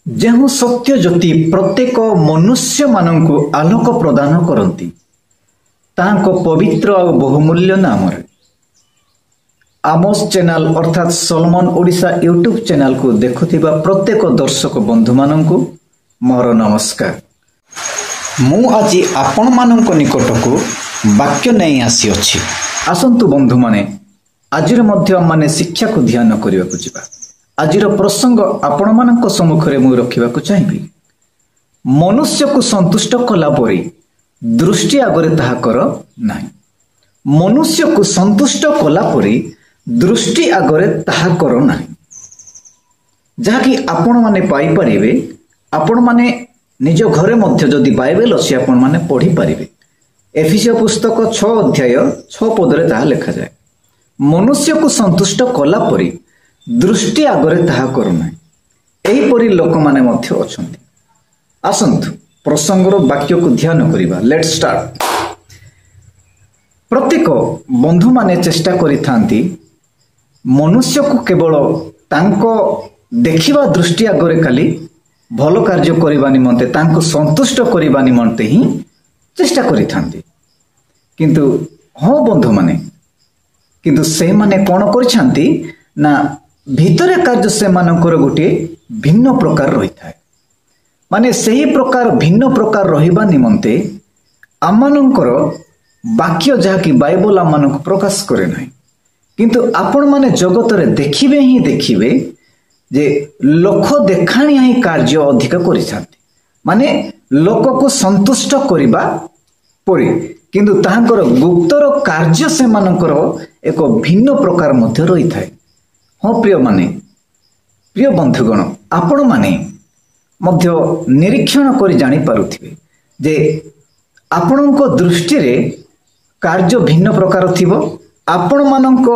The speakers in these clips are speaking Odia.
ଯେଉଁ ସତ୍ୟ ଜ୍ୟୋତି ପ୍ରତ୍ୟେକ ମନୁଷ୍ୟ ମାନଙ୍କୁ ଆଲୋକ ପ୍ରଦାନ କରନ୍ତି ତାଙ୍କ ପବିତ୍ର ଆଉ ବହୁମୂଲ୍ୟ ନାମରେ ଆମୋସ ଚ୍ୟାନେଲ ଅର୍ଥାତ ସଲମନ ଓଡ଼ିଶା ୟୁଟ୍ୟୁବ ଚ୍ୟାନେଲକୁ ଦେଖୁଥିବା ପ୍ରତ୍ୟେକ ଦର୍ଶକ ବନ୍ଧୁମାନଙ୍କୁ ମୋର ନମସ୍କାର। ମୁଁ ଆଜି ଆପଣମାନଙ୍କ ନିକଟକୁ ବାକ୍ୟ ନେଇ ଆସିଅଛି। ଆସନ୍ତୁ ବନ୍ଧୁମାନେ, ଆଜିର ମଧ୍ୟ ଆମମାନେ ଶିକ୍ଷାକୁ ଧ୍ୟାନ କରିବାକୁ ଯିବା। ଆଜିର ପ୍ରସଙ୍ଗ ଆପଣମାନଙ୍କ ସମ୍ମୁଖରେ ମୁଁ ରଖିବାକୁ ଚାହିଁବି। ମନୁଷ୍ୟକୁ ସନ୍ତୁଷ୍ଟ କଲା ପରି ଦୃଷ୍ଟି ଆଗରେ ତାହା କର ନାହିଁ। ମନୁଷ୍ୟକୁ ସନ୍ତୁଷ୍ଟ କଲା ପରି ଦୃଷ୍ଟି ଆଗରେ ତାହା କର ନାହିଁ। ଯାହାକି ଆପଣମାନେ ପାଇପାରିବେ। ଆପଣମାନେ ନିଜ ଘରେ ମଧ୍ୟ ଯଦି ବାଇବେଲ ଅଛି ଆପଣମାନେ ପଢ଼ିପାରିବେ। ଏଫେସୀୟ ପୁସ୍ତକ 6 ଅଧ୍ୟାୟ 6 ପଦରେ ତାହା ଲେଖାଯାଏ, ମନୁଷ୍ୟକୁ ସନ୍ତୁଷ୍ଟ କଲା ପରି ଦୃଷ୍ଟି ଆଗରେ ତାହା କରୁନାହିଁ। ଏହିପରି ଲୋକମାନେ ମଧ୍ୟ ଅଛନ୍ତି। ଆସନ୍ତୁ ପ୍ରସଙ୍ଗର ବାକ୍ୟକୁ ଧ୍ୟାନ କରିବା। Late start. ପ୍ରତ୍ୟେକ ବନ୍ଧୁମାନେ ଚେଷ୍ଟା କରିଥାନ୍ତି ମନୁଷ୍ୟକୁ କେବଳ ତାଙ୍କ ଦେଖିବା ଦୃଷ୍ଟି ଆଗରେ ଖାଲି ଭଲ କାର୍ଯ୍ୟ କରିବା ନିମନ୍ତେ, ତାଙ୍କୁ ସନ୍ତୁଷ୍ଟ କରିବା ନିମନ୍ତେ ହିଁ ଚେଷ୍ଟା କରିଥାନ୍ତି। କିନ୍ତୁ ହଁ ବନ୍ଧୁମାନେ, କିନ୍ତୁ ସେମାନେ କ'ଣ କରିଛନ୍ତି ନା ଭିତରେ କାର୍ଯ୍ୟ ସେମାନଙ୍କର ଗୋଟିଏ ଭିନ୍ନ ପ୍ରକାର ରହିଥାଏ। ମାନେ ସେହି ପ୍ରକାର ଭିନ୍ନ ପ୍ରକାର ରହିବା ନିମନ୍ତେ ଆମମାନଙ୍କର ବାକ୍ୟ ଯାହାକି ବାଇବଲ ଆମମାନଙ୍କୁ ପ୍ରକାଶ କରେ ନାହିଁ। କିନ୍ତୁ ଆପଣମାନେ ଜଗତରେ ଦେଖିବେ ହିଁ ଦେଖିବେ ଯେ ଲୋକ ଦେଖାଣିଆ ହିଁ କାର୍ଯ୍ୟ ଅଧିକ କରିଥାନ୍ତି। ମାନେ ଲୋକକୁ ସନ୍ତୁଷ୍ଟ କରିବା ପରି, କିନ୍ତୁ ତାହାଙ୍କର ଗୁପ୍ତର କାର୍ଯ୍ୟ ସେମାନଙ୍କର ଏକ ଭିନ୍ନ ପ୍ରକାର ମଧ୍ୟ ରହିଥାଏ। ହଁ ପ୍ରିୟ ବନ୍ଧୁଗଣ, ଆପଣମାନେ ମଧ୍ୟ ନିରୀକ୍ଷଣ କରି ଜାଣିପାରୁଥିବେ ଯେ ଆପଣଙ୍କ ଦୃଷ୍ଟିରେ କାର୍ଯ୍ୟ ଭିନ୍ନ ପ୍ରକାର ଥିବ, ଆପଣମାନଙ୍କ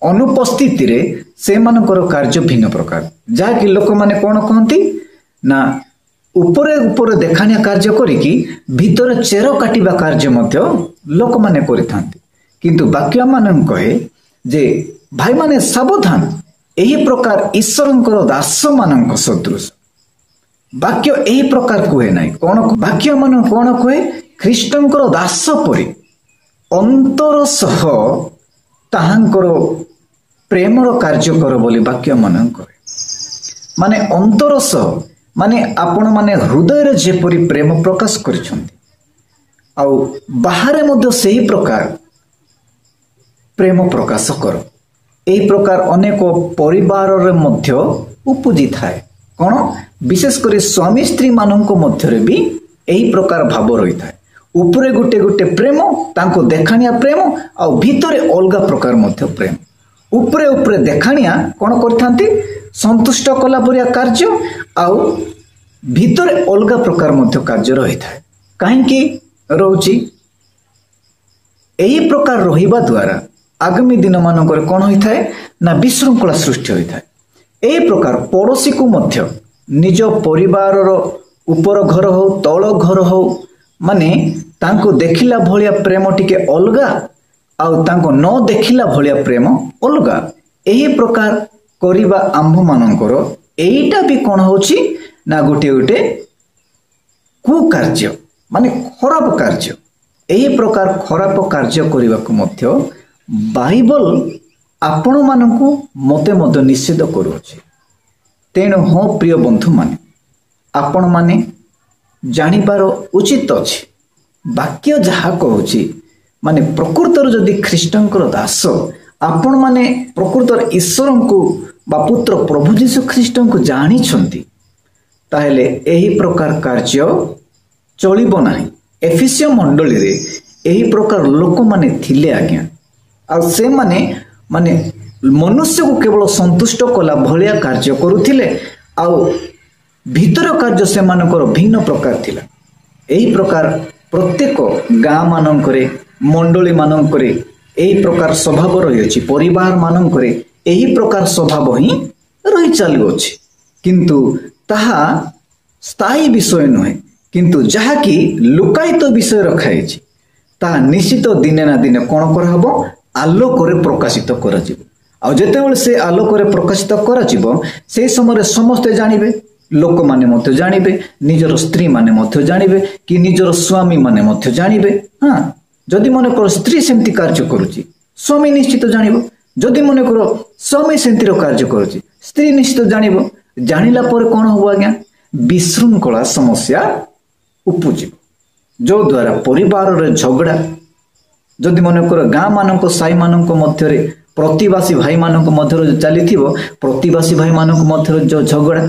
ଅନୁପସ୍ଥିତିରେ ସେମାନଙ୍କର କାର୍ଯ୍ୟ ଭିନ୍ନ ପ୍ରକାର। ଯାହାକି ଲୋକମାନେ କ'ଣ କହନ୍ତି ନା ଉପରେ ଦେଖାଣିଆ କାର୍ଯ୍ୟ କରିକି ଭିତରେ ଚେର କାଟିବା କାର୍ଯ୍ୟ ମଧ୍ୟ ଲୋକମାନେ କରିଥାନ୍ତି। କିନ୍ତୁ ବାକ୍ୟ ମାନଙ୍କୁ କହେ ଯେ ଭାଇମାନେ ସାବଧାନ, ଏହି ପ୍ରକାର ଈଶ୍ୱରଙ୍କର ଦାସମାନଙ୍କ ସଦୃଶ। ବାକ୍ୟ ଏହି ପ୍ରକାର କୁହେ ନାହିଁ। କ'ଣ ବାକ୍ୟ ମାନଙ୍କୁ କ'ଣ କୁହେ? ଖ୍ରୀଷ୍ଟଙ୍କର ଦାସ ପରି ଅନ୍ତର ସହ ତାହାଙ୍କର ପ୍ରେମର କାର୍ଯ୍ୟ କର ବୋଲି ବାକ୍ୟ ମାନଙ୍କୁ କହେ। ମାନେ ଅନ୍ତର ସହ, ମାନେ ଆପଣମାନେ ହୃଦୟରେ ଯେପରି ପ୍ରେମ ପ୍ରକାଶ କରିଛନ୍ତି ଆଉ ବାହାରେ ମଧ୍ୟ ସେହି ପ୍ରକାର ପ୍ରେମ ପ୍ରକାଶ କର। ଏହି ପ୍ରକାର ଅନେକ ପରିବାରରେ ମଧ୍ୟ ଉପୁଜିଥାଏ। କ'ଣ? ବିଶେଷ କରି ସ୍ୱାମୀ ସ୍ତ୍ରୀ ମାନଙ୍କ ମଧ୍ୟରେ ବି ଏହି ପ୍ରକାର ଭାବ ରହିଥାଏ। ଉପରେ ଗୋଟେ ପ୍ରେମ, ତାଙ୍କୁ ଦେଖାଣିଆ ପ୍ରେମ, ଆଉ ଭିତରେ ଅଲଗା ପ୍ରକାର ମଧ୍ୟ ପ୍ରେମ। ଉପରେ ଦେଖାଣିଆ କ'ଣ କରିଥାନ୍ତି? ସନ୍ତୁଷ୍ଟ କଲା ପରିଆ କାର୍ଯ୍ୟ, ଆଉ ଭିତରେ ଅଲଗା ପ୍ରକାର ମଧ୍ୟ କାର୍ଯ୍ୟ ରହିଥାଏ। କାହିଁକି ରହୁଛି? ଏହି ପ୍ରକାର ରହିବା ଦ୍ୱାରା ଆଗାମୀ ଦିନ ମାନଙ୍କରେ କ'ଣ ହୋଇଥାଏ ନା ବିଶୃଙ୍ଖଳା ସୃଷ୍ଟି ହୋଇଥାଏ। ଏହି ପ୍ରକାର ପଡ଼ୋଶୀକୁ ମଧ୍ୟ ନିଜ ପରିବାରର ଉପର ଘର ହଉ ତଳ ଘର ହଉ, ମାନେ ତାଙ୍କୁ ଦେଖିଲା ଭଳିଆ ପ୍ରେମ ଟିକେ ଅଲଗା, ଆଉ ତାଙ୍କୁ ନ ଦେଖିଲା ଭଳିଆ ପ୍ରେମ ଅଲଗା। ଏହି ପ୍ରକାର କରିବା ଆମ୍ଭମାନଙ୍କର ଏଇଟା ବି କ'ଣ ହଉଛି ନା ଗୋଟେ କୁକାର୍ଯ୍ୟ, ମାନେ ଖରାପ କାର୍ଯ୍ୟ। ଏହି ପ୍ରକାର ଖରାପ କାର୍ଯ୍ୟ କରିବାକୁ ମଧ୍ୟ ବାଇବଲ ଆପଣମାନଙ୍କୁ ମୋତେ ମଧ୍ୟ ନିଷେଧ କରୁଅଛି। ତେଣୁ ହଁ ପ୍ରିୟ ବନ୍ଧୁମାନେ, ଆପଣମାନେ ଜାଣିବାର ଉଚିତ ଅଛି ବାକ୍ୟ ଯାହା କହୁଛି, ମାନେ ପ୍ରକୃତରେ ଯଦି ଖ୍ରୀଷ୍ଟଙ୍କର ଦାସ ଆପଣମାନେ ପ୍ରକୃତରେ ଈଶ୍ୱରଙ୍କୁ ବା ପୁତ୍ର ପ୍ରଭୁ ଯୀଶୁ ଖ୍ରୀଷ୍ଟଙ୍କୁ ଜାଣିଛନ୍ତି, ତାହେଲେ ଏହି ପ୍ରକାର କାର୍ଯ୍ୟ ଚଳିବ ନାହିଁ। ଏଫେସୀୟ ମଣ୍ଡଳୀରେ ଏହି ପ୍ରକାର ଲୋକମାନେ ଥିଲେ ଆଜ୍ଞା। ଆଉ ସେମାନେ ମାନେ ମନୁଷ୍ୟକୁ କେବଳ ସନ୍ତୁଷ୍ଟ କଲା ଭଳିଆ କାର୍ଯ୍ୟ କରୁଥିଲେ, ଆଉ ଭିତର କାର୍ଯ୍ୟ ସେମାନଙ୍କର ଭିନ୍ନ ପ୍ରକାର ଥିଲା। ଏହି ପ୍ରକାର ପ୍ରତ୍ୟେକ ଗାଁ ମାନଙ୍କରେ, ମଣ୍ଡଳୀ ମାନଙ୍କରେ ଏହି ପ୍ରକାର ସ୍ୱଭାବ ରହିଅଛି। ପରିବାର ମାନଙ୍କରେ ଏହି ପ୍ରକାର ସ୍ୱଭାବ ହିଁ ରହି ଚାଲୁଅଛି। କିନ୍ତୁ ତାହା ସ୍ଥାୟୀ ବିଷୟ ନୁହେଁ। କିନ୍ତୁ ଯାହାକି ଲୁକାୟିତ ବିଷୟ ରଖାଯାଇଛି, ତାହା ନିଶ୍ଚିତ ଦିନେ ନା ଦିନେ କ'ଣ କରାହବ? ଆଲୋକରେ ପ୍ରକାଶିତ କରାଯିବ। ଆଉ ଯେତେବେଳେ ସେ ଆଲୋକରେ ପ୍ରକାଶିତ କରାଯିବ, ସେହି ସମୟରେ ସମସ୍ତେ ଜାଣିବେ लोक माने मध्य जानिबे, निजर स्त्री माने मध्य जानिबे कि निजर स्वामी माने मध्य जानिबे। हाँ, जदि मन कर स्त्री सेमती कार्य करुची स्वामी निश्चित जानिबो, जदि मन कर स्वामी सेमतीर कार्य करुची स्त्री निश्चित जानिबो। जानिला पर कौन हबो आज्ञा, विशृंखला समस्या उपजिब, जो द्वारा परिवार रे झगड़ा, जदि मन कर गाँ मानक साई मानक मध्यरे प्रतिवासी भाई मानक मध्यरे चलीथिबो, प्रतिवासी भाई मानक मध्यरे जो झगड़ा,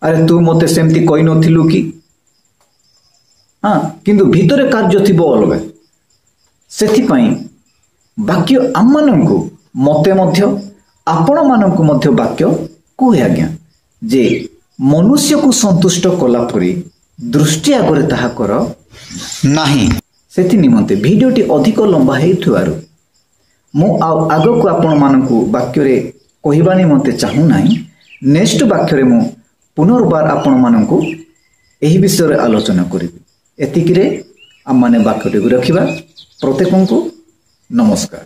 अरे तू मते सेमती कहि नथिलु कि, हाँ किंतु भितरे कार्य थिबो अलगा। सेथिपाई वाक्य आम मानकु मते मध्य आपण मानकु मध्य वाक्य कहे आज्ञा जे मनुष्य को संतुष्ट कला परी दृष्टि आगरे ताहा कर नाही। सेथि निमंते भिडियोटी अधिक लंबा हेथुआरु मु आगो को आपण मानकु वाक्य रे कहिबा निमंते चाहू नाही। नेक्स्ट वाक्य रे मु पुनर्बार आपण मानकु एही विषय रे आलोचना करिबि। एतिकिरे आम माने वाक्यटी रखिबा। प्रत्येकଙ୍କୁ नमस्कार।